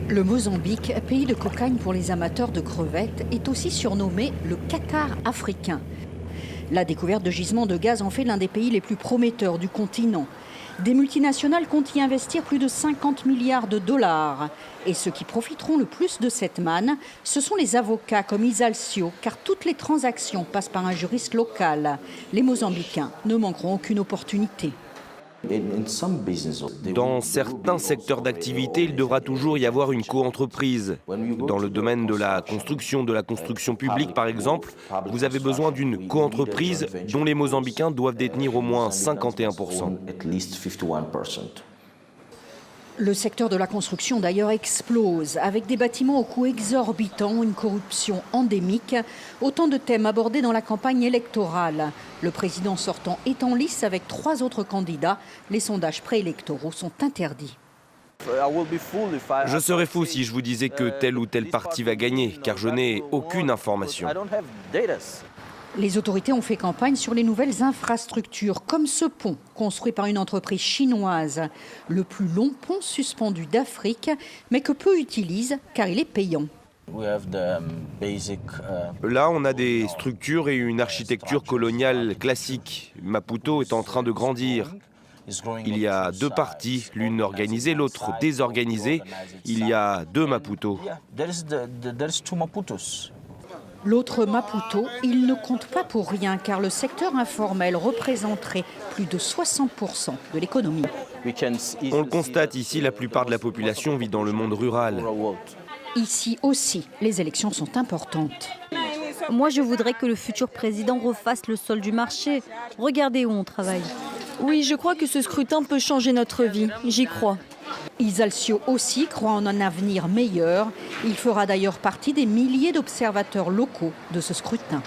Le Mozambique, pays de cocaïne pour les amateurs de crevettes, est aussi surnommé le Qatar africain. La découverte de gisements de gaz en fait l'un des pays les plus prometteurs du continent. Des multinationales comptent y investir plus de 50 milliards de dollars. Et ceux qui profiteront le plus de cette manne, ce sont les avocats comme Isalcio, car toutes les transactions passent par un juriste local. Les Mozambicains ne manqueront aucune opportunité. Dans certains secteurs d'activité, il devra toujours y avoir une co-entreprise. Dans le domaine de la construction publique par exemple, vous avez besoin d'une co-entreprise dont les Mozambicains doivent détenir au moins 51%. Le secteur de la construction d'ailleurs explose, avec des bâtiments au coût exorbitant, une corruption endémique, autant de thèmes abordés dans la campagne électorale. Le président sortant est en lice avec 3 autres candidats. Les sondages préélectoraux sont interdits. Je serais fou si je vous disais que tel ou tel parti va gagner, car je n'ai aucune information. Les autorités ont fait campagne sur les nouvelles infrastructures, comme ce pont construit par une entreprise chinoise. Le plus long pont suspendu d'Afrique, mais que peu utilisent car il est payant. Là, on a des structures et une architecture coloniale classique. Maputo est en train de grandir. Il y a 2 parties, l'une organisée, l'autre désorganisée. Il y a 2 Maputo. L'autre Maputo, il ne compte pas pour rien car le secteur informel représenterait plus de 60% de l'économie. On le constate ici, la plupart de la population vit dans le monde rural. Ici aussi, les élections sont importantes. Moi, je voudrais que le futur président refasse le sol du marché. Regardez où on travaille. Oui, je crois que ce scrutin peut changer notre vie. J'y crois. Isalcio aussi croit en un avenir meilleur. Il fera d'ailleurs partie des milliers d'observateurs locaux de ce scrutin.